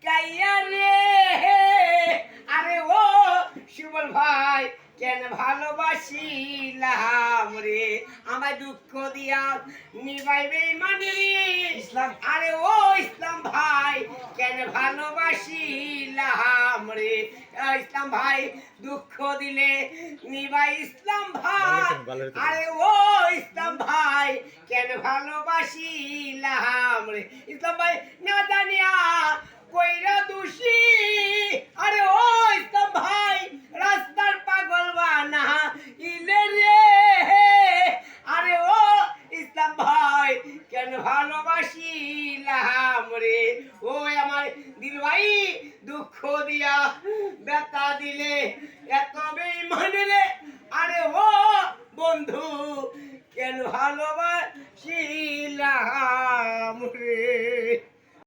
Kayah রে আরে ও সুবল ভাই কেন ভালোবাসিলাম রে আমায় দুঃখ দিয়া নিবাইবে মানে ইসলাম আরে ও ইসলাম ভাই কেন ভালোবাসিলাম রে ইসলাম ভাই দুঃখ দিলে নিবাই ইসলাম ভাই আরে ও ইসলাম ভাই কেন ভালোবাসিলাম রে ইসলাম ভাই না জানিয়া কইরা দোষী আরে ও ইসলাম ভাই রাস্তার পাগল বানা ইলে রে আরে ও ইসলাম ভাই কেন ভালোবাসিলাম রে ও আমার দিল ভাই দুঃখ দিয়া ব্যথা দিলে এত বেঈমান রে আরে ও বন্ধু কেন ভালোবাসিলাম রে